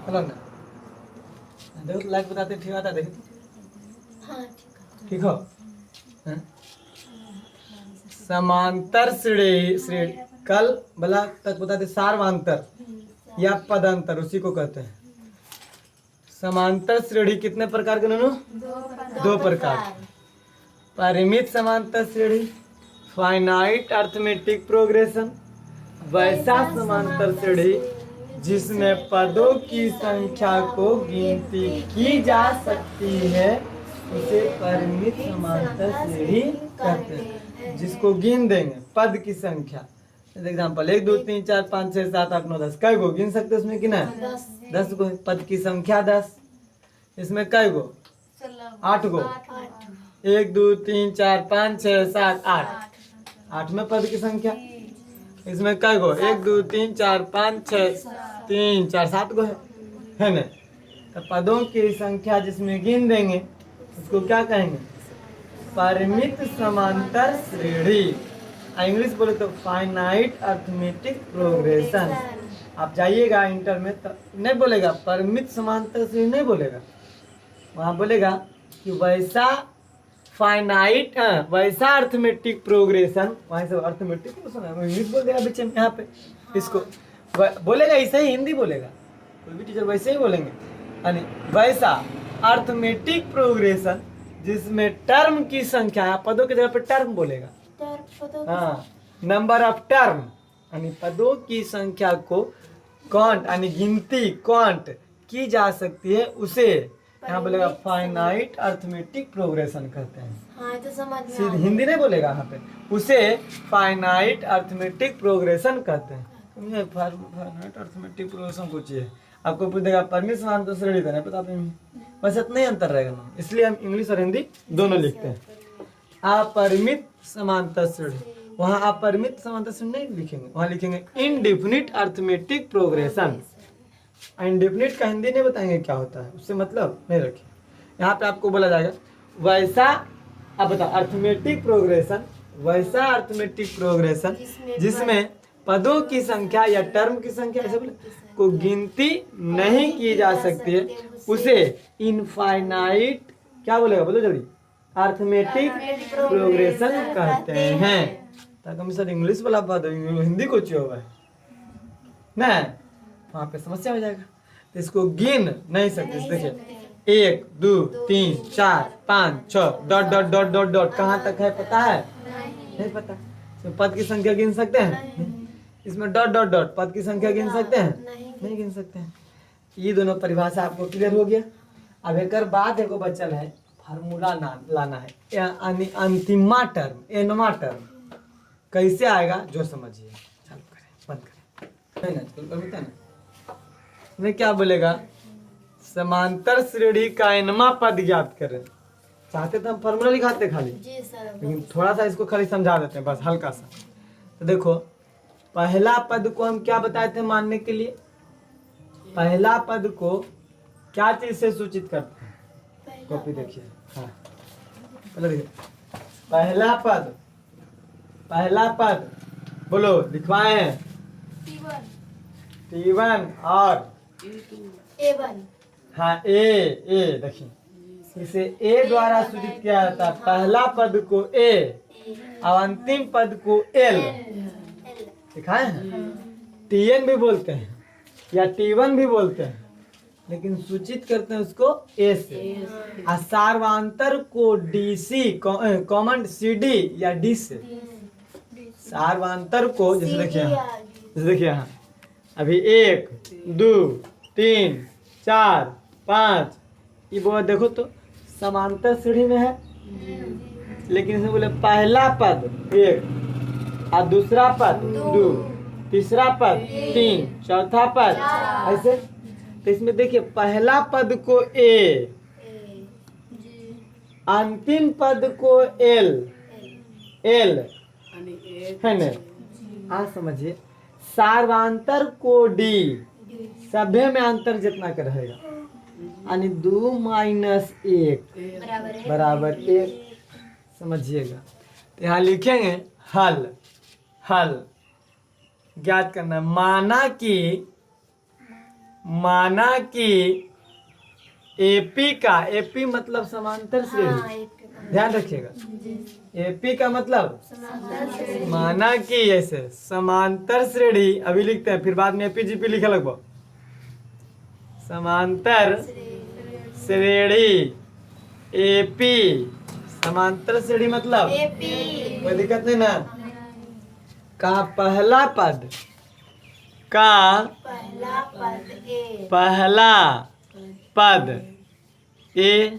Hello ना देखो तो लाइक बताते ठीक आता देखो हाँ ठीक हो हैं? समांतर श्रेणी कल बला तक बताते सार्वांतर या पदांतर उसी को कहते हैं। समांतर श्रेणी कितने प्रकार के ननू? दो प्रकार की। परिमित समांतर श्रेणी फाइनाइट अर्थमेटिक प्रोग्रेशन, वैसा समांतर श्रेणी जिसमें पदों की संख्या को गिनती की जा सकती है उसे परिमित समांतर श्रेणी कहते हैं। जिसको गिन देंगे पद की संख्या, एग्जाम्पल 1 2 3 4 5 6 7 8 9 10 कई गो गिन सकते हैं उसमें कि ना 10 गो है। पद की संख्या 10, इसमें कई गो 8 गो 1 2 3 4 5 6 7 8 8 में पद की संख्या, इसमें कई गो 1 2 3 4 5 6 3 4 7 गो है ना। तो पदों की संख्या जिसमें गिन देंगे उसको क्या कहेंगे? परिमित समांतर श्रेणी। इंग्लिश बोले तो फाइनाइट अर्थमेटिक प्रोग्रेशन। आप जाइएगा इंटर में तो नहीं बोलेगा परिमित समांतर श्रेणी, नहीं बोलेगा, वहाँ बोलेगा कि वैसा फाइनाइट वैसा अर्थमेटिक प्रोग्रेशन, वहाँ से अर्थमेटिक इंग्लिश बोल देगा बीच में यहाँ पे इसको बोलेगा, ऐसे ही हिंदी बोलेगा, कोई भी टीचर वैसे ही बोलेंगे। यानी वैसा अर्थमेटिक प्रोग्रेशन जिसमें टर्म की संख्या, पदों की जगह पे टर्म बोलेगा, हाँ नंबर ऑफ टर्म, यानी पदों की संख्या को काउंट यानी गिनती काउंट की जा सकती है उसे यहाँ बोलेगा फाइनाइट अर्थमेटिक प्रोग्रेशन कहते हैं। हाँ, तो समझ में सीधे हिंदी नहीं बोलेगा यहाँ पे, उसे फाइनाइट अर्थमेटिक प्रोग्रेशन कहते हैं। फाइनाइट अर्थमेटिक प्रोग्रेशन पूछिए आपको पूछेगा परमिट समांतर श्रेणी देना पता नहीं, बस इतना ही अंतर रहेगा ना, इसलिए हम इंग्लिश और हिंदी दोनों लिखते हैं। अपरिमित समांतर श्रेणी, वहाँ अपरिमित समांतर श्रेणी नहीं लिखेंगे, वहाँ लिखेंगे इनडिफिनिट अर्थमेटिक प्रोग्रेशन। इनडिफिनिट का हिंदी नहीं बताएंगे क्या होता है, उससे मतलब नहीं रखिए। यहाँ पे आपको बोला जाएगा वैसा, अब बताओ अर्थमेटिक प्रोग्रेशन, वैसा अर्थमेटिक प्रोग्रेशन जिसमें पदों की संख्या या टर्म की संख्या ऐसे को गिनती नहीं की जा सकती है उसे इनफाइनाइट क्या बोलेगा बोलो जल्दी, अर्थमेटिक प्रोग्रेशन कहते हैं। ताकि सर इंग्लिश वाला बात हिंदी को चाहिए हुआ है ना, वहाँ पे समस्या हो जाएगा। तो इसको गिन नहीं सकते, देखिए 1 2 3 4 5 6 dot dot dot dot dot कहाँ तक है पता है? नहीं पता। तो पद की संख्या गिन सकते हैं? इसमें डॉट डॉट डॉट पद की संख्या गिन सकते हैं? नहीं गिन सकते हैं। ये दोनों परिभाषा आपको क्लियर हो गया। अब एक बाद एगो बचल है फार्मूला लाना है, यानी अंतिमा टर्म एनवा टर्म कैसे आएगा जो समझिए। चालू करें बंद करें ना, नहीं क्या बोलेगा समांतर श्रेणी का एनवा पद ज्ञात करें। चाहते तो हम फार्मूला लिखाते खाली, लेकिन थोड़ा सा इसको खाली समझा देते हैं बस हल्का सा। तो देखो पहला पद को हम क्या बताए थे मानने के लिए, पहला पद को क्या चीज से सूचित करते हैं? कॉपी देखिए, हाँ पहले देखिए पहला पद बोलो लिखवाए हैं T1 और A1, हाँ ए देखिए इसे ए द्वारा सूचित किया जाता है। पहला पद को ए और अंतिम पद को एल दिखाए हैं। Tn भी बोलते हैं या T1 भी बोलते हैं, लेकिन सूचित करते हैं उसको ए से। और सार्वांतर को DC कॉमन CD या D से। सार्वांतर को जैसे देखिए यहाँ अभी 1 2 3 4 5 ये वो देखो तो समांतर श्रेणी में है, लेकिन इसमें बोले पहला पद 1 और दूसरा पद 2 तीसरा पद 3 चौथा पद ऐसे। तो इसमें देखिए पहला पद को ए, अंतिम पद को एल है ना। हाँ समझिए सार्वांतर को डी, सभ्य में अंतर जितना का रहेगा यानी 2 माइनस 1 बराबर 1 समझिएगा। तो यहाँ लिखेंगे हल ज्ञात करना। माना कि एपी का, एपी मतलब समांतर हाँ श्रेणी, एक ध्यान रखिएगा। एपी का मतलब माना कि ऐसे समांतर श्रेणी, अभी लिखते हैं फिर बाद में एपी जीपी लिखे लगभग। समांतर श्रेणी एपी, समांतर श्रेणी मतलब एपी कोई दिक्कत नहीं ना। का पहला पद, का पहला पद ए पहला पद ए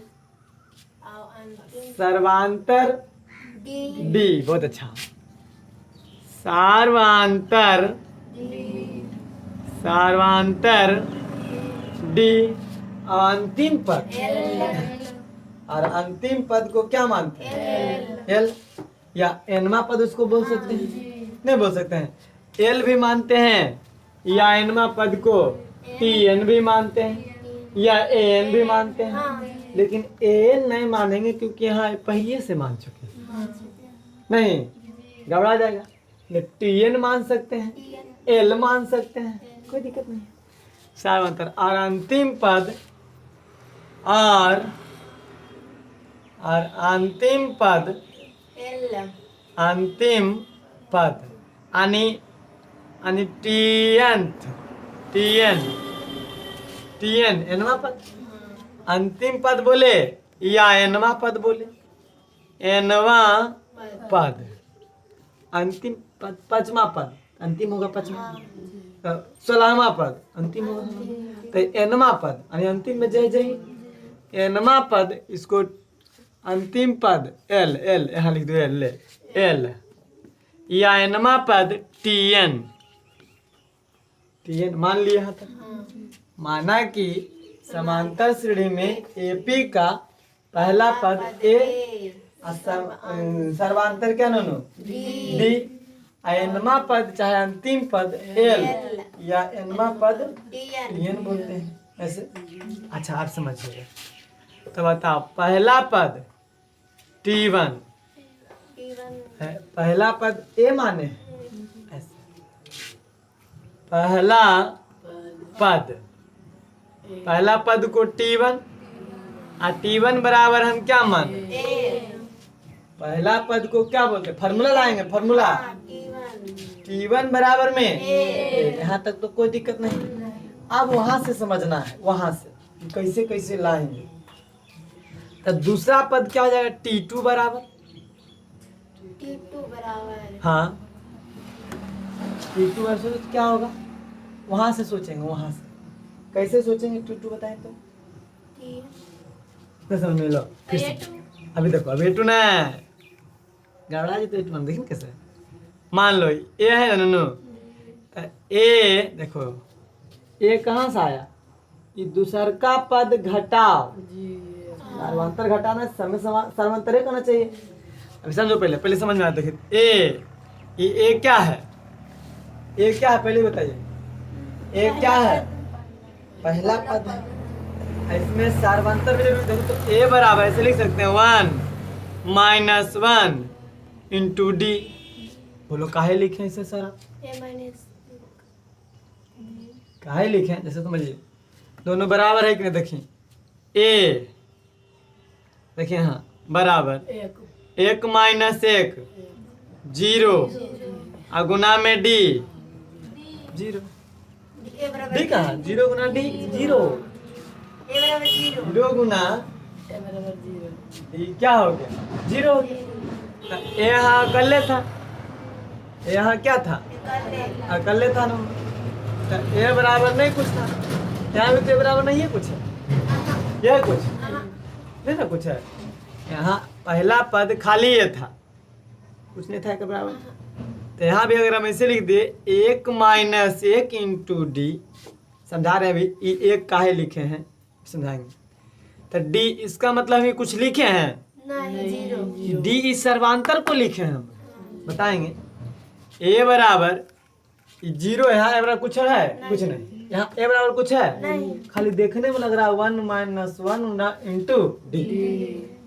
और अंतिम सर्वांतर डी डी, बहुत अच्छा। सार्वांतर, सार्वांतर डी और अंतिम पद, और अंतिम पद को क्या मानते हैं? एल या एनवा पद उसको बोल सकते हैं? नहीं बोल सकते हैं। एल भी मानते हैं या एनवा पद को टी एन भी मानते हैं या ए एन भी मानते हैं, लेकिन ए एन नहीं मानेंगे क्योंकि यहाँ पहले से मान चुके हैं। नहीं, घबरा जाएगा। टी एन मान सकते हैं, एल मान सकते हैं, कोई दिक्कत नहीं। सार्वंतर और अंतिम पद और अंतिम पद, एल अंतिम पद आणि आणि टीएन, टीएन, टीएन एनवा पद, अंतिम पद बोले या एनवा पद बोले? एनवा पद, अंतिम पद, पांचवा पद अंतिम होगा, पांचवा 16वां पद अंतिम होगा, तो एनवा पद आणि अंतिम में जय जय। एनवा पद, इसको अंतिम पद एल, एल यहाँ लिख दो, एल एल, या एनवा पद टी एन, टी एन मान लिया था। माना कि समांतर श्रेणी में एपी का पहला पद ए, सर्वांतर क्या नो डी, एनवा पद चाहे अंतिम पद एल या एनवा पद टी एन बोलते हैं ऐसे। अच्छा आप समझिएगा, तो बताओ पहला पद T1 है, पहला पद ए माने ऐसे। पहला पद, पहला पद को T1 और T1 बराबर हम क्या माने? पहला पद को क्या बोलते? फॉर्मूला लाएंगे, फॉर्मूला T1 बराबर में यहाँ तक तो कोई दिक्कत नहीं। अब वहां से समझना है, वहां से कैसे कैसे लाएंगे। तो दूसरा पद क्या हो जाएगा? T2 बराबर, T2 बराबर, हाँ T2 बराबर क्या होगा? वहां से सोचेंगे, वहां से कैसे सोचेंगे? T2 बताएं तो समझ में लो फिर से। अभी देखो, अभी A2 ना गड़बड़ा जी, तो A2 देखिए कैसे। मान लो ए है ना नो, ए देखो ए कहाँ से आया? ये दूसर का पद घटाओ, सर्वांतर घटाना समय सर्वांतर ही करना चाहिए। अभी समझो, पहले पहले समझ में आता। देखिए ए क्या है? ए क्या है पहले बताइए? ए क्या है? पहला पद है, इसमें सर्वांतर भी देखो तो ए बराबर ऐसे लिख सकते हैं 1 - 1 इंटू डी। बोलो काहे लिखे इसे सर? काहे लिखे? जैसे समझिए दोनों बराबर है कि नहीं। देखिए ए, देखिए हाँ बराबर 1 - 1 0 और गुना में डी 0। डी कहाँ? 0 गुना डी 0, 0 गुना डी क्या हो गया? 0 हो गया। ए यहाँ अकल्ले था, यहाँ क्या था? अकल्ले था ना, तो ए बराबर नहीं कुछ था, यहाँ भी तो बराबर नहीं है कुछ है, यह कुछ नहीं ना कुछ है। यहाँ पहला पद खाली ये था, कुछ नहीं था के बराबर। तो यहाँ भी अगर हम ऐसे लिख दिए 1 - 1 इंटू डी, समझा रहे हैं अभी ये एक काहे लिखे हैं समझाएंगे। तो डी इसका मतलब हम कुछ लिखे हैं नहीं, डी इस सर्वांतर को लिखे हैं हम बताएंगे। ए बराबर 0 यहाँ ए बराबर कुछ है? कुछ नहीं। यहाँ ए बराबर कुछ है? नहीं। खाली देखने में लग रहा है 1 - 1 इंटू डी,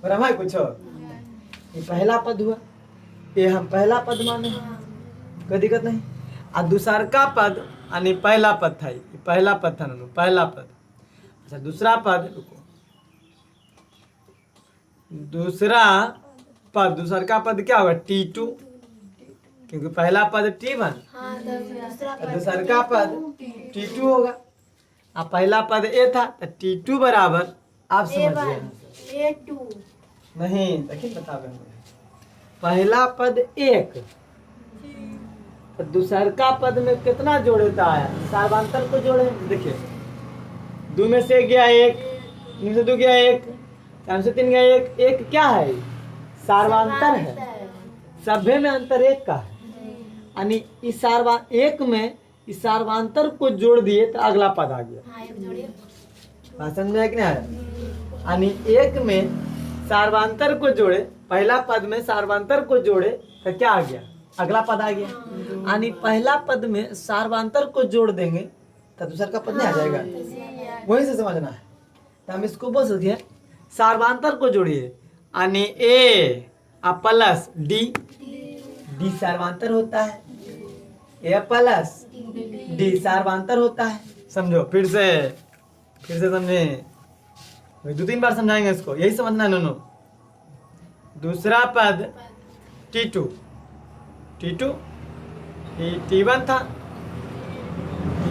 बराबर है कुछ? ये पहला पद हुआ, ये हम पहला पद माने, कोई दिक्कत नहीं। और दूसर का पद यानी पहला पद था, पहला पद था ननू, पहला पद। अच्छा दूसरा पद, रुको, दूसरा पद, दूसरा का पद क्या होगा T2, क्योंकि पहला पद T1, हाँ तो दूसरा पद दूसरा का पद T2 होगा। अब पहला पद A था तो T2 बराबर, आप समझिए A2 नहीं, देखिए बता रहे हैं। पहला पद 1 तो दूसरा का पद में कितना जोड़ता है, सार्वंतर को जोड़े। देखिए 2 में से गया 1, 3 से 2 गया 1, 4 से 3 गया 1, 1 क्या है, सार्वंतर है, सभ्य में अंतर 1 का है। यानी इस एक में इस सार्वंतर को जोड़ दिए तो अगला पद आ गया। हाँ एक जोड़िए भाषण में है कि नहीं है। यानी एक में सार्वंतर को जोड़े, पहला पद में सार्वंतर को जोड़े तो क्या आ गया, अगला पद आ गया। यानी पहला पद में सार्वंतर को जोड़ देंगे तो दूसरा का पद नहीं आ जाएगा, वहीं से समझना है। तो हम इसको बोल सकते हैं सार्वंतर को जोड़िए, यानी ए प्लस डी, डी सार्वंतर होता है, ए प्लस डी सार्वंतर होता है। समझो फिर से समझे, 2-3 बार समझाएंगे इसको, यही समझना है नोनो। दूसरा पद T2, T1 था,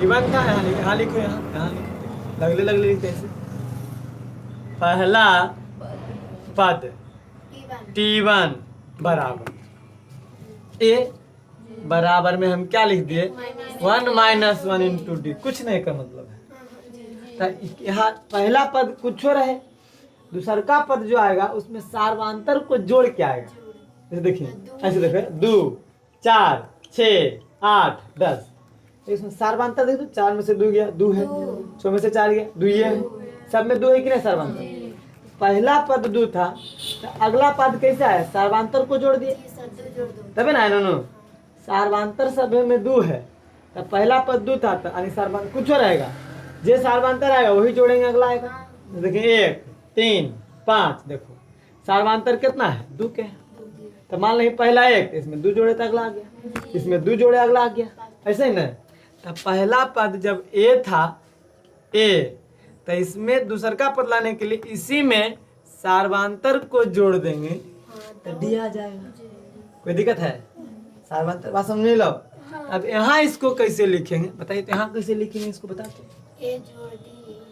यहाँ लिखो, यहाँ लिखो, लगले लिखते हैं ऐसे। पहला पद T1 बराबर A बराबर में हम क्या लिख दिए, 1 - 1 × D, कुछ नहीं का मतलब है। तो यहाँ पहला पद कुछ रहे, दूसरा का पद जो आएगा उसमें सार्वंतर को जोड़ के आएगा। जैसे देखिए, ऐसे देखो 2, 4, 6, 8, 10, इसमें सार्वंतर देखो, 4 में से 2 गया 2 है, 6 में से 4 गया 2 ही है, सब में 2 है कि नहीं सार्वंतर। पहला पद 2 था तो अगला पद कैसा है, सार्वंतर को जोड़ दिए तबे ना है नोनो। सार्वंतर सभ्य में 2 है तो पहला पद 2 था तो यानी सार्वंतर कुछ रहेगा, जे सार्वंतर आएगा वही जोड़ेंगे, अगला आएगा। देखिए 1, 3, 5, देखो सार्वंतर कितना है, 2 के है। तो मान ली पहला 1, इसमें 2 जोड़े तो अगला आ गया, इसमें 2 जोड़े अगला आ गया, ऐसे ही ना। तो पहला पद जब A था A, तो इसमें दूसरा का पद लाने के लिए इसी में सार्वंतर को जोड़ देंगे तो D आ जाएगा। कोई दिक्कत है, सार्वंतर बात समझ लो। अब यहाँ इसको कैसे लिखेंगे बताइए, तो यहाँ कैसे लिखेंगे इसको बताते।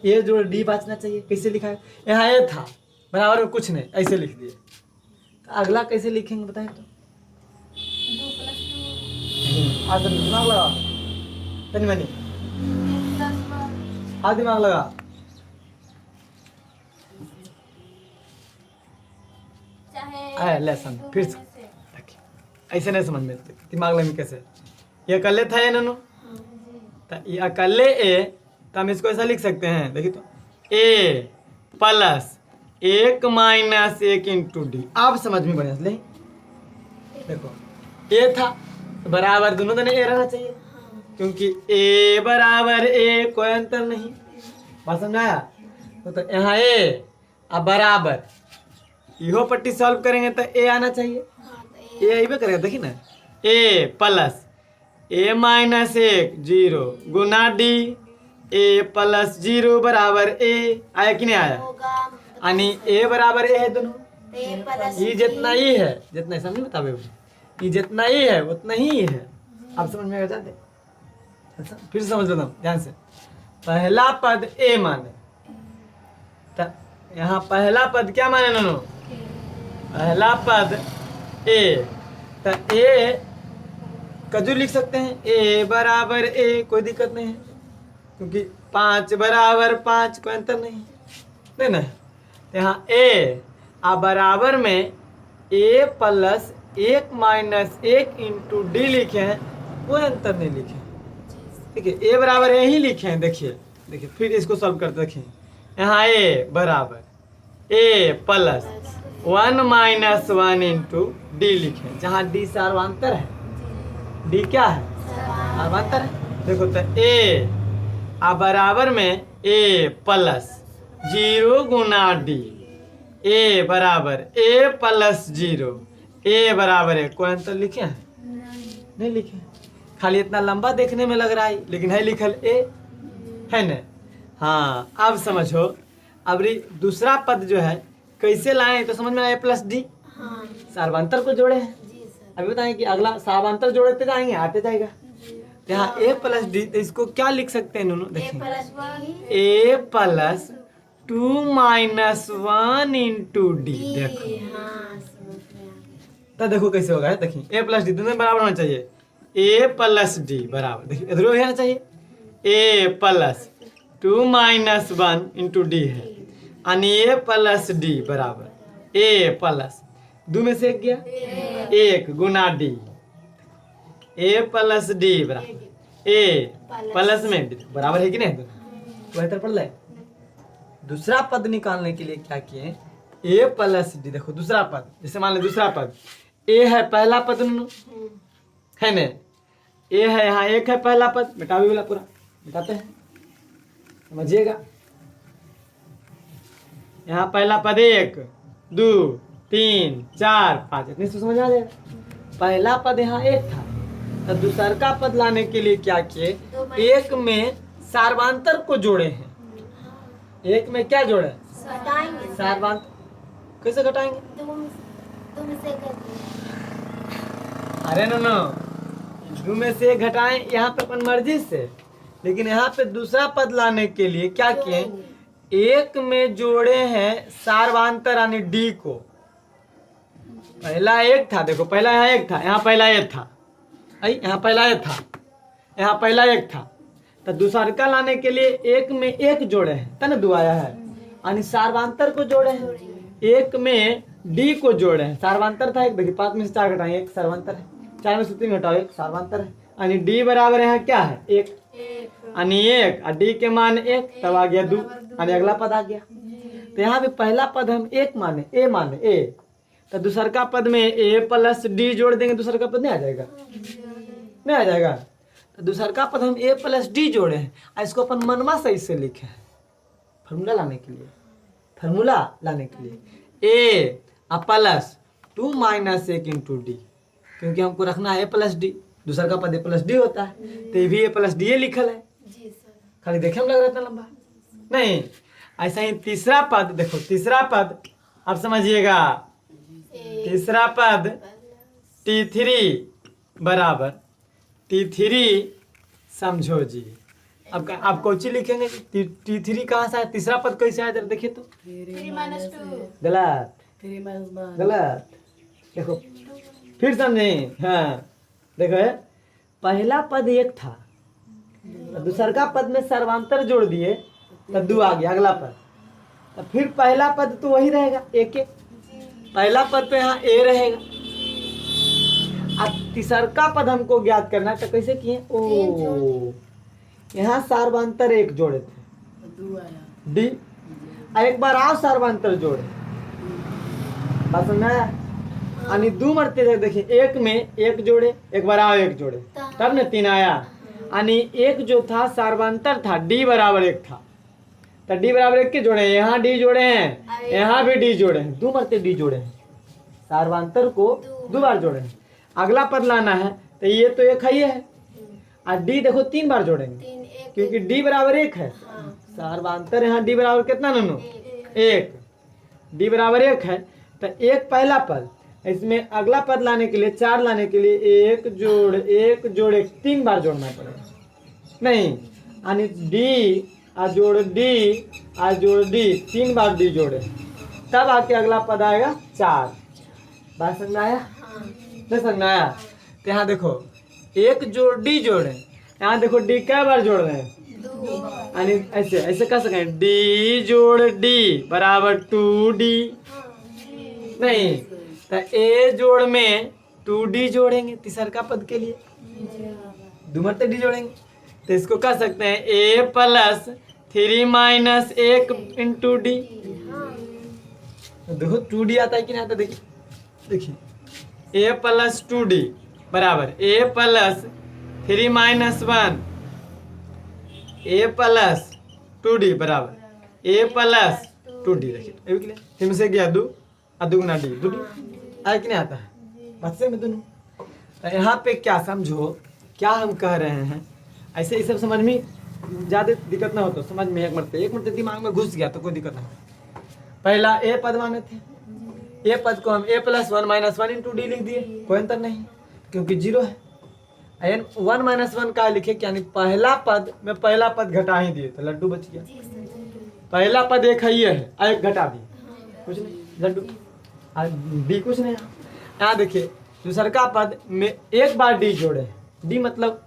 ए जोड़ डी बचना चाहिए, कैसे लिखा है, यहाँ ए था बराबर में कुछ नहीं, ऐसे लिख दिए। तो अगला कैसे लिखेंगे बताइए तो। 2 + 2 आज दिमाग लगा, तनी मनी आज दिमाग लगा। लेसन फिर से ऐसे नहीं समझ में, दिमाग में कैसे, ये अकेले था ये ननू, तो ये अकेले ए, तो हम इसको ऐसा लिख सकते हैं, देखिए तो A + 1 - 1 × D। आप समझ में बढ़िया ले, देखो A था तो बराबर दोनों दोनों A रहना चाहिए, क्योंकि A बराबर A, कोई अंतर नहीं। बात समझाया। तो यहाँ A अब बराबर, इहो पट्टी सॉल्व करेंगे तो A आना चाहिए, A आइबे करेगा। देखिए ना, A + A - 1 0 Guna D, A + 0 बराबर A, आया कि नहीं आया। यानी A बराबर A है दोनों, ये जितना ही है, जितना समझ में बतावे, ये जितना ही है उतना ही है। आप समझ में आ जाते, फिर समझ लेता हूँ ध्यान से। पहला पद A माने, तो यहाँ पहला पद क्या माने नोनो, पहला पद A, तो A कजू लिख सकते हैं, A बराबर A, कोई दिक्कत नहीं है, क्योंकि 5 बराबर 5, कोई अंतर नहीं ना। यहाँ A बराबर में A + 1 - 1 × D लिखे हैं, कोई अंतर नहीं लिखे। देखिए A बराबर A ही लिखे हैं, देखिए फिर इसको सॉल्व करते देखिए। यहाँ A बराबर A + 1 - 1 × D लिखे, जहाँ D सार्वंतर है, D क्या है, सार्वंतर है। देखो तो A बराबर में A + 0 गुना D, A बराबर A + 0, A बराबर है, कोई अंतर लिखे हैं नहीं लिखे, खाली इतना लंबा देखने में लग रहा है लेकिन है लिखल A। है ना। हाँ अब समझो, अब दूसरा पद जो है कैसे लाए तो समझ में आया, प्लस डी हाँ सार्वंतर को जोड़े हैं। जी सर अभी बताएं कि अगला सार्वंतर जोड़ते जाएंगे, आते जाएगा। यहाँ ए प्लस डी, तो इसको क्या लिख सकते हैं दोनों, ए देखिए प्लस वन ए प्लस 2 माइनस 1 इंटू डी। देखो हाँ समझ में आ गया। तो देखो कैसे होगा, देखिए ए प्लस डी दोनों बराबर होना चाहिए। ए प्लस डी बराबर, देखिए इधर भी होना चाहिए ए प्लस 2 माइनस 1 इंटू डी है, यानी ए प्लस डी बराबर ए प्लस 2 में से एक गया 1 गुना डी, ए प्लस डी बराबर ए प्लस में डी बराबर है कि नहीं। बेहतर पढ़ ले। दूसरा पद निकालने के लिए क्या किए, ए प्लस डी, देखो दूसरा पद, जैसे मान लो दूसरा पद ए है पहला पद है ना, ए है यहाँ एक है पहला पद, मिटावे वाला पूरा मिटाते हैं, समझिएगा। यहाँ पहला पद 1 2 3 4 5, इतने से समझ आ जाएगा। पहला पद यहाँ एक था, तो दूसर का पद लाने के लिए क्या किए, एक में सार्वंतर को जोड़े हैं। एक में क्या जोड़े, घटाएंगे सार्वंतर, कैसे घटाएंगे, तुम से अरे नो 2 में से घटाएं यहाँ पे अपन मर्जी से, लेकिन यहाँ पे दूसरा पद लाने के लिए क्या किए, एक में जोड़े हैं सार्वंतर यानी डी को। पहला एक था, देखो पहला यहाँ एक था, यहाँ पहला एक था, यहाँ पहला एक था, यहाँ पहला एक था, तो दूसरा का लाने के लिए एक में एक जोड़े हैं, तब ना 2 आया है, यानी सार्वंतर को जोड़े हैं। एक में डी को जोड़े हैं, सार्वंतर था एक, देखिए 5 में से 4 घटाएं 1 सार्वंतर है, 4 में से 3 घटाओ 1 सार्वंतर है, यानी डी बराबर यहाँ क्या है 1, यानी 1 और डी के मान 1, तब आ गया 2, यानी अगला पद आ गया। तो यहाँ पे पहला पद हम 1 माने, ए माने ए, तो दूसर का पद में ए प्लस डी जोड़ देंगे, दूसर का पद नहीं आ जाएगा, नहीं आ जाएगा। तो दूसर का पद हम ए प्लस डी जोड़े हैं, और इसको अपन मनवा सही से लिखे हैं फार्मूला लाने के लिए, फार्मूला लाने के लिए ए प्लस 2 माइनस 1 इंटू डी, क्योंकि हमको रखना है ए प्लस डी, दूसरा का पद ए प्लस डी होता है, तो ये भी ए प्लस डी लिखल है। जी सर खाली देखे में लग रहा था लंबा नहीं। ऐसा ही तीसरा पद, देखो तीसरा पद आप समझिएगा, तीसरा पद T3 बराबर T3, समझो जी। अब आप कौची लिखेंगे, T3 कहाँ से आया, तीसरा पद कैसे आया जरा देखिए तो, 3 माइनस 2 गलत 3 माइनस 1 गलत, देखो फिर समझे। हाँ देखो है, पहला पद 1 था, दूसरा का पद में सर्वांतर जोड़ दिए तो 2 आ गया अगला पद, तो फिर पहला पद तो वही रहेगा 1 1, पहला पद तो यहाँ ए रहेगा। अब तीसरा का पद हमको ज्ञात करना है, तो कैसे किए, ओ यहाँ सार्वंतर 1 जोड़े थे डी, और एक बार आओ सार्वंतर जोड़े, बात समझ में आया, यानी 2 मरते थे, देखिए 1 में 1 जोड़े, एक बार आओ 1 जोड़े, तब ने 3 आया, यानी 1 जो था सार्वंतर था, डी बराबर 1 था, तो डी बराबर 1 के जोड़े, यहाँ डी जोड़े हैं, यहाँ भी डी जोड़े हैं, 2 मरते डी जोड़े हैं, सार्वंतर को 2 बार जोड़े हैं। अगला पद लाना है तो ये तो 1 ही है, और डी देखो 3 बार जोड़ेंगे, क्योंकि डी बराबर 1 है, सार्वंतर यहाँ डी बराबर कितना नो 1, डी बराबर 1 है, तो 1 पहला पद, इसमें अगला पद लाने के लिए 4 लाने के लिए 1 जोड़ 1 जोड़ 1 3 बार जोड़ना पड़ेगा, नहीं यानी डी आ जोड़ डी आ जोड़ डी, 3 बार डी जोड़े, तब आके अगला पद आएगा 4। बात समझ में आया, नहीं समझ में आया। तो यहाँ देखो 1 जोड़ डी जोड़े, यहाँ देखो डी कै बार जोड़ रहे हैं, यानी ऐसे ऐसे कर सकें, डी जोड़ डी बराबर 2d, नहीं तो ए जोड़ में 2d जोड़ेंगे तीसरा का पद के लिए, 2 मरते डी जोड़ेंगे, तो इसको कह सकते हैं ए प्लस 3 माइनस 1 इंटू डी। देखो 2d आता है कि नहीं आता, देखिए देखिए ए प्लस 2d बराबर ए प्लस 3 माइनस 1, ए प्लस 2d बराबर ए प्लस 2d, देखिए अभी के लिए से गया 2 और 2 गुना डी, 2d आया कि नहीं आता है, बात से में दोनों। तो यहाँ पे क्या समझो, क्या हम कह रहे हैं, ऐसे ही सब समझ में ज्यादा दिक्कत ना हो तो समझ में एक मरते दिमाग में घुस गया तो कोई दिक्कत नहीं। पहला ए पद माने थे, ए पद को हम a+1 - 1 × d लिख दिए, कोई अंतर नहीं क्योंकि 0 है। एन 1 - 1 का लिखे यानी पहला पद में पहला पद घटा ही दिए तो लड्डू बच गया। पहला पद एक है, ये है, एक घटा दिए कुछ नहीं, लड्डू डी कुछ नहीं। यहाँ देखिए दूसर का पद में एक बार डी जोड़े, डी मतलब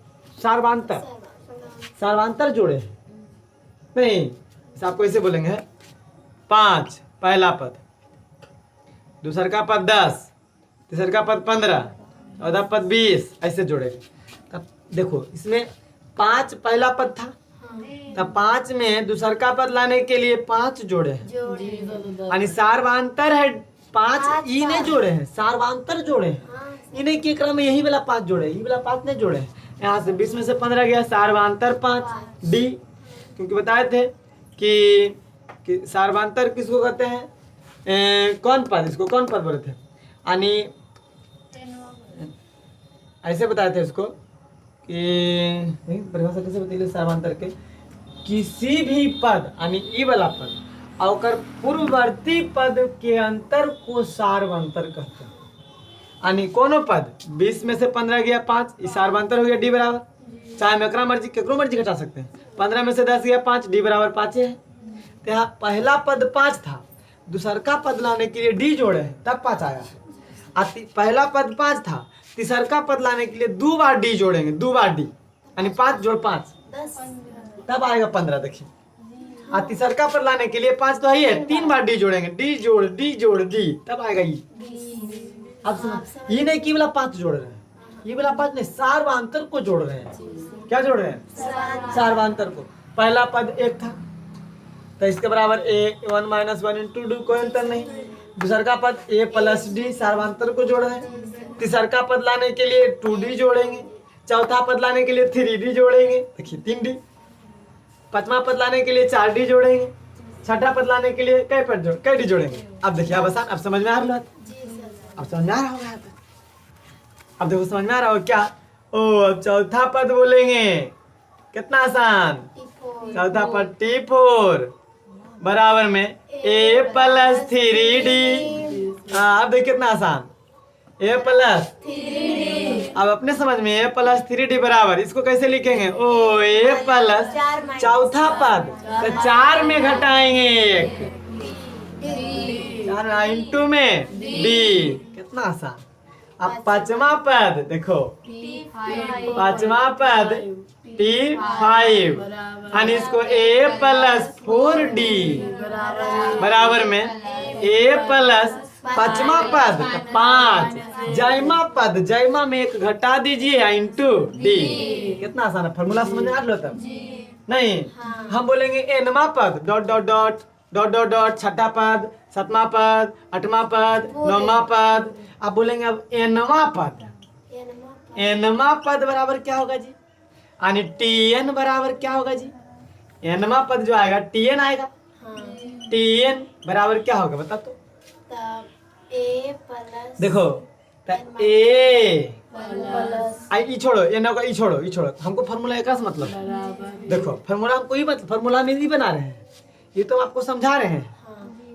सार्वांतर जोड़े नहीं, आपको ऐसे बोलेंगे 5 पहला पद, दूसर का पद 10, तीसर का पद 15, चौथा पद 20, ऐसे जोड़ेंगे। तब देखो इसमें 5 पहला पद था, तब 5 में दूसर का पद लाने के लिए 5 जोड़े हैं, यानी सार्वांतर है 5, ई ने जोड़े हैं, सार्वांतर जोड़े हैं, इन्हें के क्रम में यही वाला 5 जोड़े, ये वाला 5 नहीं जोड़े हैं। यहाँ से 20 में से 15 गया, सार्वांतर 5 डी, क्योंकि बताए थे कि सार्वांतर किसको कहते हैं, कौन पद, इसको कौन पद बोले थे, यानी ऐसे बताए थे इसको कि परिभाषा कैसे बताइए सार्वांतर के, किसी भी पद यानी ई वाला पद और पूर्ववर्ती पद के अंतर को सार्वांतर कहते हैं। यानी कोनो पद 20 में से 15 गया 5, इस सार्वांतर हो गया डी बराबर, चाहे मैं केकरो मर्जी घटा सकते हैं। 15 में से 10 गया 5, डी बराबर 5 है। तो यहाँ पहला पद 5 था, दूसर का पद लाने के लिए डी जोड़े हैं तब 5 आया है। पहला पद 5 था, तीसर का पद लाने के लिए 2 बार डी जोड़ेंगे, 2 बार डी यानी 5 जोड़ 5 तब आएगा 15। देखिए तीसर का पद लाने के लिए 5 तो है, 3 बार डी जोड़ेंगे, डी जोड़ डी तब आएगा ई। अब सुनो, ये नहीं कि वाला 5 जोड़ रहे हैं, ये वाला 5 नहीं, सार्वांतर को जोड़ रहे हैं। क्या जोड़ रहे हैं? सार्वांतर को। पहला पद 1 था तो इसके बराबर a 1 - 1 × d, कोई अंतर नहीं। दूसर का पद a+d, सार्वांतर को जोड़ रहे हैं। तीसर का पद लाने के लिए 2d जोड़ेंगे, चौथा पद लाने के लिए 3d जोड़ेंगे, देखिए 3d। पांचवा पद लाने के लिए 4d जोड़ेंगे, छठा पद लाने के लिए कई डी जोड़ेंगे। अब देखिए अब आसान, अब समझ में आ रहा है, अब समझ में आ रहा होगा। अब देखो समझ में आ रहा हो क्या? ओ अब चौथा पद बोलेंगे, कितना आसान, चौथा पद T4 बराबर में a+3d। अब देखिए कितना आसान, a+3d। अब अपने समझ में a+3d बराबर, इसको कैसे लिखेंगे, ओ a+ चौथा पद तो 4 में घटाएंगे 1, 4 इंटू में d, कितना आसान। अब पांचवा पद देखो, पांचवा पद T5 यानी इसको a+4d बराबर में a+ पांचवा पद 5, जयमा पद, जयमा में 1 घटा दीजिए इंटू डी। कितना आसान है, फॉर्मूला समझ में आ रहा तब नहीं। हम बोलेंगे nवा पद dot dot dot dot dot dot, छठा पद, सातवां पद, आठवां पद, नौवां पद। अब बोलेंगे अब nवा पद, nवा पद बराबर क्या होगा जी, यानी tn बराबर क्या होगा जी, nवा पद जो आएगा tn आएगा। tn बराबर क्या होगा बता तो, देखो ई छोड़ो, ई छोड़ो, हमको फार्मूला एक मतलब, देखो फार्मूला हमको ही मतलब, फार्मूला में नहीं बना रहे हैं, ये तो आपको समझा रहे हैं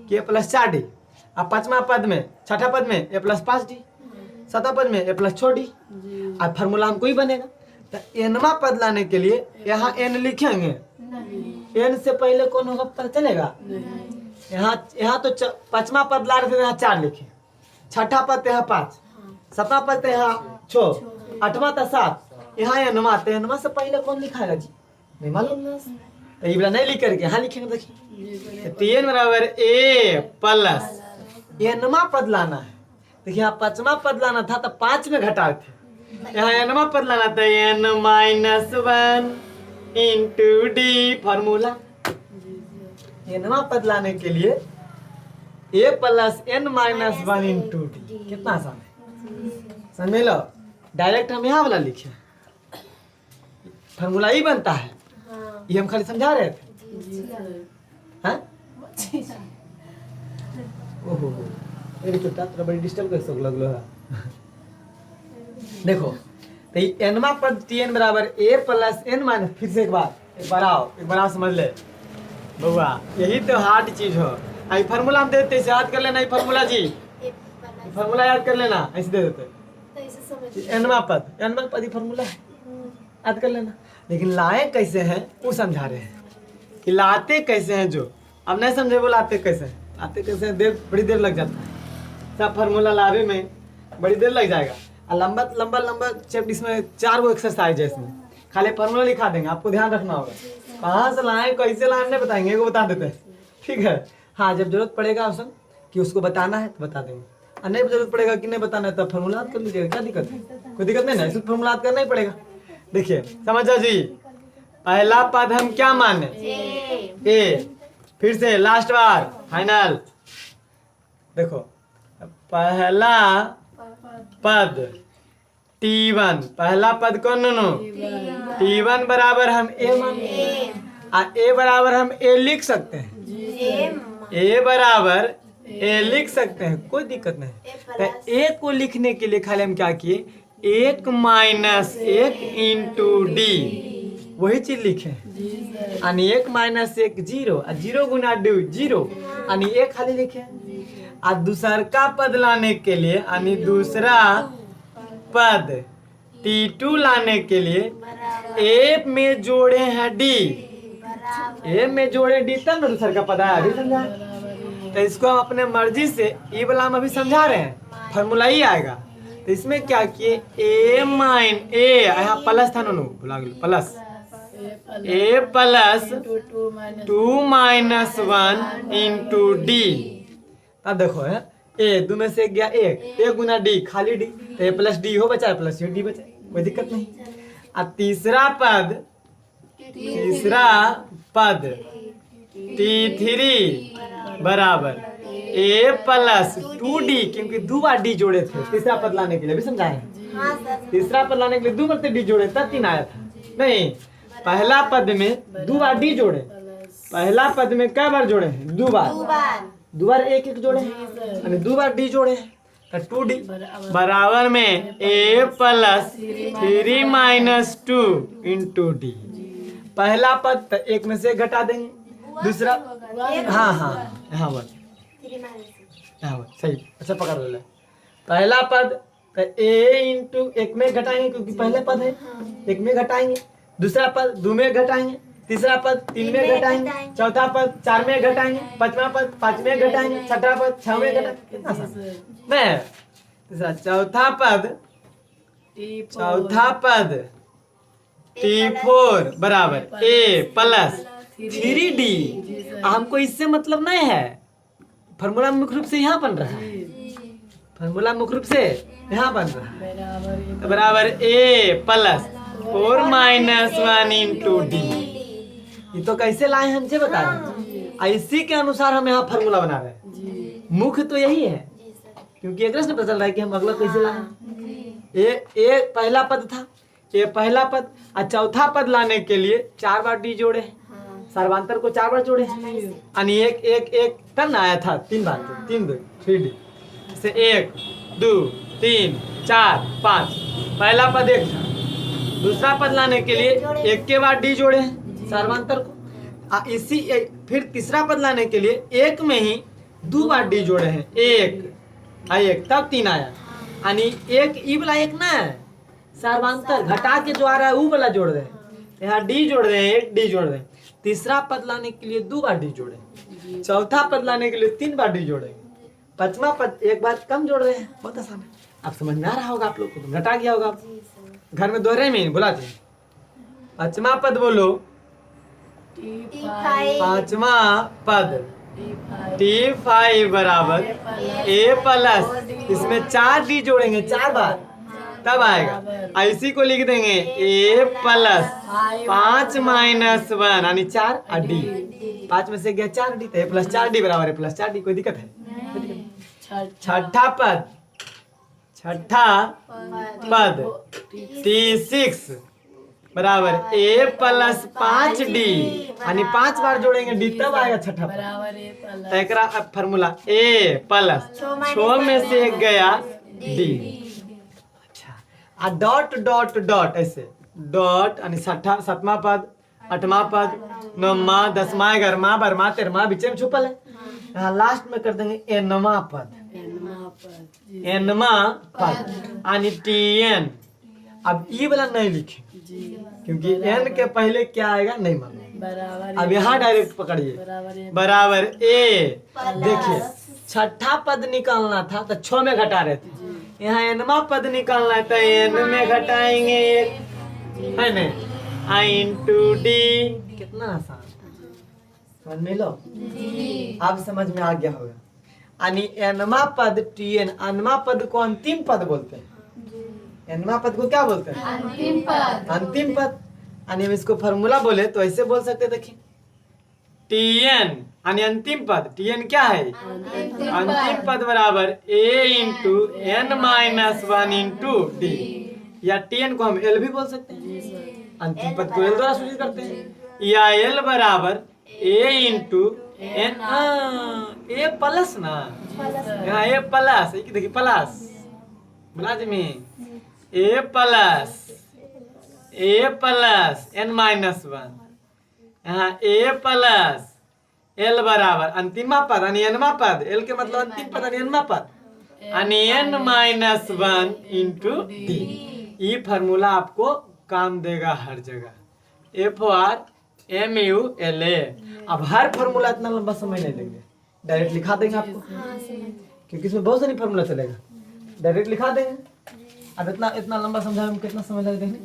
कि a+4d। अब पांचवा पद में, छठा पद में a+5d, सातवां पद में a+6d। अब फार्मूला हमको ही बनेगा। तो nवा पद लाने के लिए यहाँ n लिखेंगे, n से पहले कौन होगा पता चलेगा। यहाँ तो पांचवा पद ला रहे थे, यहाँ 4 लिखे, छठा पद यहाँ 5, सातवां पद यहाँ 6, आठवां था 7, यहाँ nवा, तो nवा से पहले कौन लिखाएगा जी, नहीं मालूम, तो ये वाला नहीं लिख करके यहाँ लिखेंगे। देखिए tn बराबर a+ nवा पद लाना है। देखिए यहाँ पांचवा पद लाना था तो 5 में घटाए थे, यहाँ nवा पद लाना था n-1 × d। फार्मूला nवा पद लाने के लिए a+n-1 × d, कितना आसान है, समझ लो। डायरेक्ट हम यहाँ वाला लिखे, फार्मूला ही बनता है, ये हम खाली समझा रहे थे। हाँ ओहो मेरी कुत्ता तो बड़ी डिस्टर्ब कर सक लगलो है। देखो तो nवा पद tn बराबर a+n- फिर से एक बार एक बार आओ समझ ले बउआ, यही तो हार्ड चीज हो। आई फार्मूला हम देते इसे याद कर लेना, ये फार्मूला जी, ए प्लस फार्मूला याद कर लेना, ऐसे दे देते तो इसे समझ एनवा पद ही फार्मूला है, याद कर लेना। लेकिन लाए कैसे हैं वो समझा रहे हैं कि लाते कैसे हैं। जो अब नहीं समझे वो लाते कैसे हैं, लाते कैसे हैं देर बड़ी देर लग जाता है। सब फार्मूला लावे में बड़ी देर लग जाएगा। और लंबा लंबा लंबा चैप्टर, इसमें 4 गो एक्सरसाइज है इसमें, खाली फार्मूला लिखा देंगे, आपको ध्यान रखना होगा। कहाँ से लाए कैसे लाए नहीं बताएंगे, वो बता देते हैं, ठीक है। हाँ, जब जरूरत पड़ेगा ऑप्शन कि उसको बताना है तो बता देंगे, और नहीं जरूरत पड़ेगा कि नहीं बताना है तब फार्मूला याद कर लीजिएगा, क्या दिक्कत है, कोई दिक्कत नहीं ना, इसलिए फार्मूला याद करना ही पड़ेगा। देखिए समझो जी, पहला पद हम क्या माने, ए। फिर से लास्ट बार फाइनल, देखो पहला पद T1, पहला पद कौन नो, T1 बराबर हम ए माने, और ए बराबर हम ए लिख सकते हैं, ए बराबर ए लिख सकते हैं, कोई दिक्कत नहीं। तो ए को लिखने के लिए खाली हम क्या किए, 1 माइनस 1 इंटू डी, वही चीज लिखे, यानी 1 माइनस 1 0, और 0 गुना 2 0, यानी 1 खाली लिखे। और दूसर का पद लाने के लिए, यानी दूसरा पद T2 लाने के लिए ए में जोड़े हैं डी, ए में जोड़े डी तब ना दूसर का पद आया, अभी समझा। तो इसको हम अपने मर्जी से ये वाला हम अभी समझा रहे हैं, फॉर्मूला ही आएगा। तो इसमें क्या किए, ए माइन ए, यहाँ प्लस था नो, भुला गए प्लस, ए प्लस 2 माइनस 1 इंटू डी। अब देखो है ए, 2 में से गया 1, ए गुना डी, खाली डी, तो ए प्लस डी हो बचा, प्लस डी बचा, कोई दिक्कत नहीं। अब तीसरा पद T3 बराबर ए प्लस 2D, क्योंकि 2 बार डी जोड़े थे तीसरा पद लाने के लिए, भी समझाए। हाँ सर तीसरा पद लाने के लिए 2 बार डी जोड़े तब 3 आया था, नहीं पहला पद में 2 बार डी जोड़े, पहला पद में क्या बार जोड़े हैं, 2 बार, 2 बार 1 जोड़े हैं, यानी 2 बार डी जोड़े हैं, तो 2D बराबर में ए प्लस 3 माइनस 2 इंटू डी। पहला पद तो 1 में से घटा देंगे, दूसरा हाँ बस सही, अच्छा पकड़ ले। पहला पद तो ए इंटू 1 में घटाएंगे, क्योंकि पहले पद है 1 में घटाएंगे, दूसरा पद 2 में घटाएंगे, तीसरा पद 3 में घटाएंगे, चौथा पद 4 में घटाएंगे, पांचवा पद 5 में घटाएंगे, छठा पद 6 में घटाएंगे, कितना आसान नहीं। तीसरा चौथा पद T4 बराबर ए प्लस 3D। हमको इससे मतलब नहीं है, फार्मूला मुख्य रूप से यहाँ बन रहा है, फार्मूला मुख्य रूप से यहाँ बन रहा है, तो बराबर ए प्लस 4 माइनस 1 इंटू डी। ये तो कैसे लाए हमसे बता रहे हैं, इसी के अनुसार हम यहाँ फार्मूला बना रहे हैं। मुख्य तो यही है, क्योंकि एक से पता चल रहा है कि हम अगला कैसे लाए। ए पहला पद था, ये पहला पद, और चौथा पद लाने के लिए 4 बार डी जोड़े, सर्वांतर को 4 बार जोड़े, यानी 1 तब ना आया था 3 बार, 3 2 3D से 1 2 3 4 5, पहला पद 1 था, दूसरा पद लाने के लिए 1 के बाद डी जोड़े सर्वांतर को, इसी फिर तीसरा पद लाने के लिए 1 में ही 2 बार डी जोड़े हैं, 1 तब 3 आया, यानी 1 ई वाला 1 ना है, सर्वांतर घटा के जो आ रहा है वो वाला जोड़ रहे हैं, यहाँ डी जोड़ रहे हैं, 1 डी जोड़ रहे हैं। तीसरा पद लाने के लिए 2 बार डी जोड़े, चौथा पद लाने के लिए 3 बार डी जोड़े, पांचवा पद 1 बार कम जोड़ रहे हैं, बहुत आसान है। आप समझ में आ रहा होगा, आप लोग को घटा गया होगा, घर में दोहरे में बुलाते हैं। पांचवा पद बोलो, पांचवा पद T5 बराबर ए प्लस, इसमें 4 डी जोड़ेंगे 4 बार तब आएगा, इसी को लिख देंगे ए प्लस 5 माइनस 1, यानी 4 और डी, 5 में से गया 4 डी, तो ए प्लस 4 डी बराबर है प्लस 4 डी, कोई दिक्कत है। छठा पद T6 बराबर ए प्लस 5 डी, यानी 5 बार जोड़ेंगे डी तब आएगा छठा पद। तो एकरा फार्मूला ए प्लस 6 में से गया डी, डॉट डॉट डॉट, ऐसे डॉट, यानी 7वां पद 8वां पद, 9वां, 10वां, 11वां, 12वां, 13वां बीच में छुपल है। यहाँ लास्ट में कर देंगे nवां पद, nवां पद यानी tn। अब ई वाला नहीं लिखे क्योंकि n के पहले क्या आएगा नहीं मालूम। अब यहाँ डायरेक्ट पकड़िए बराबर ए। देखिए छठा पद निकालना था तो 6 में घटा रहे थे, यहाँ nवां पद निकालना है तो n में घटाएंगे एक, है ना, इंटू डी। कितना आसान, समझ में लो, आप समझ में आ गया होगा। यानी nवां पद tn, nवां पद को अंतिम पद बोलते हैं। nवां पद को क्या बोलते हैं? अंतिम पद। अंतिम पद। यानी हम इसको फॉर्मूला बोले तो ऐसे बोल सकते, देखिए tn यानी अंतिम पद, tn क्या है? अंतिम पद बराबर a into n minus 1 into D, या tn को हम l भी बोल सकते हैं, अंतिम पद को l द्वारा सूचित करते हैं, या l बराबर a into n, a plus ना, यहाँ a प्लस, देखिए प्लस मुलाजिमी, a प्लस n माइनस 1, यहाँ a प्लस l बराबर अंतिमा पद यानी nवां पद, l के मतलब अंतिम पद यानी nवां पद, यानी n माइनस 1 इंटू डी। ये फार्मूला आपको काम देगा हर जगह, FORMULA। अब हर फार्मूला इतना लंबा समय नहीं लेंगे, डायरेक्ट लिखा देंगे आपको, क्योंकि इसमें बहुत सारी फार्मूला चलेगा, डायरेक्ट लिखा देंगे। अब इतना लंबा समझाने में कितना समय लग देंगे,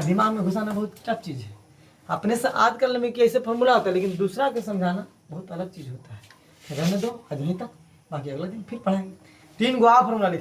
दिमाग में घुसाना बहुत टफ चीज है। अपने से याद करने में कैसे फार्मूला होता है, लेकिन दूसरा के समझाना बहुत अलग चीज होता है। रहने दो आज यहीं तक, बाकी अगले दिन फिर पढ़ाएंगे। 3 गो फार्मूला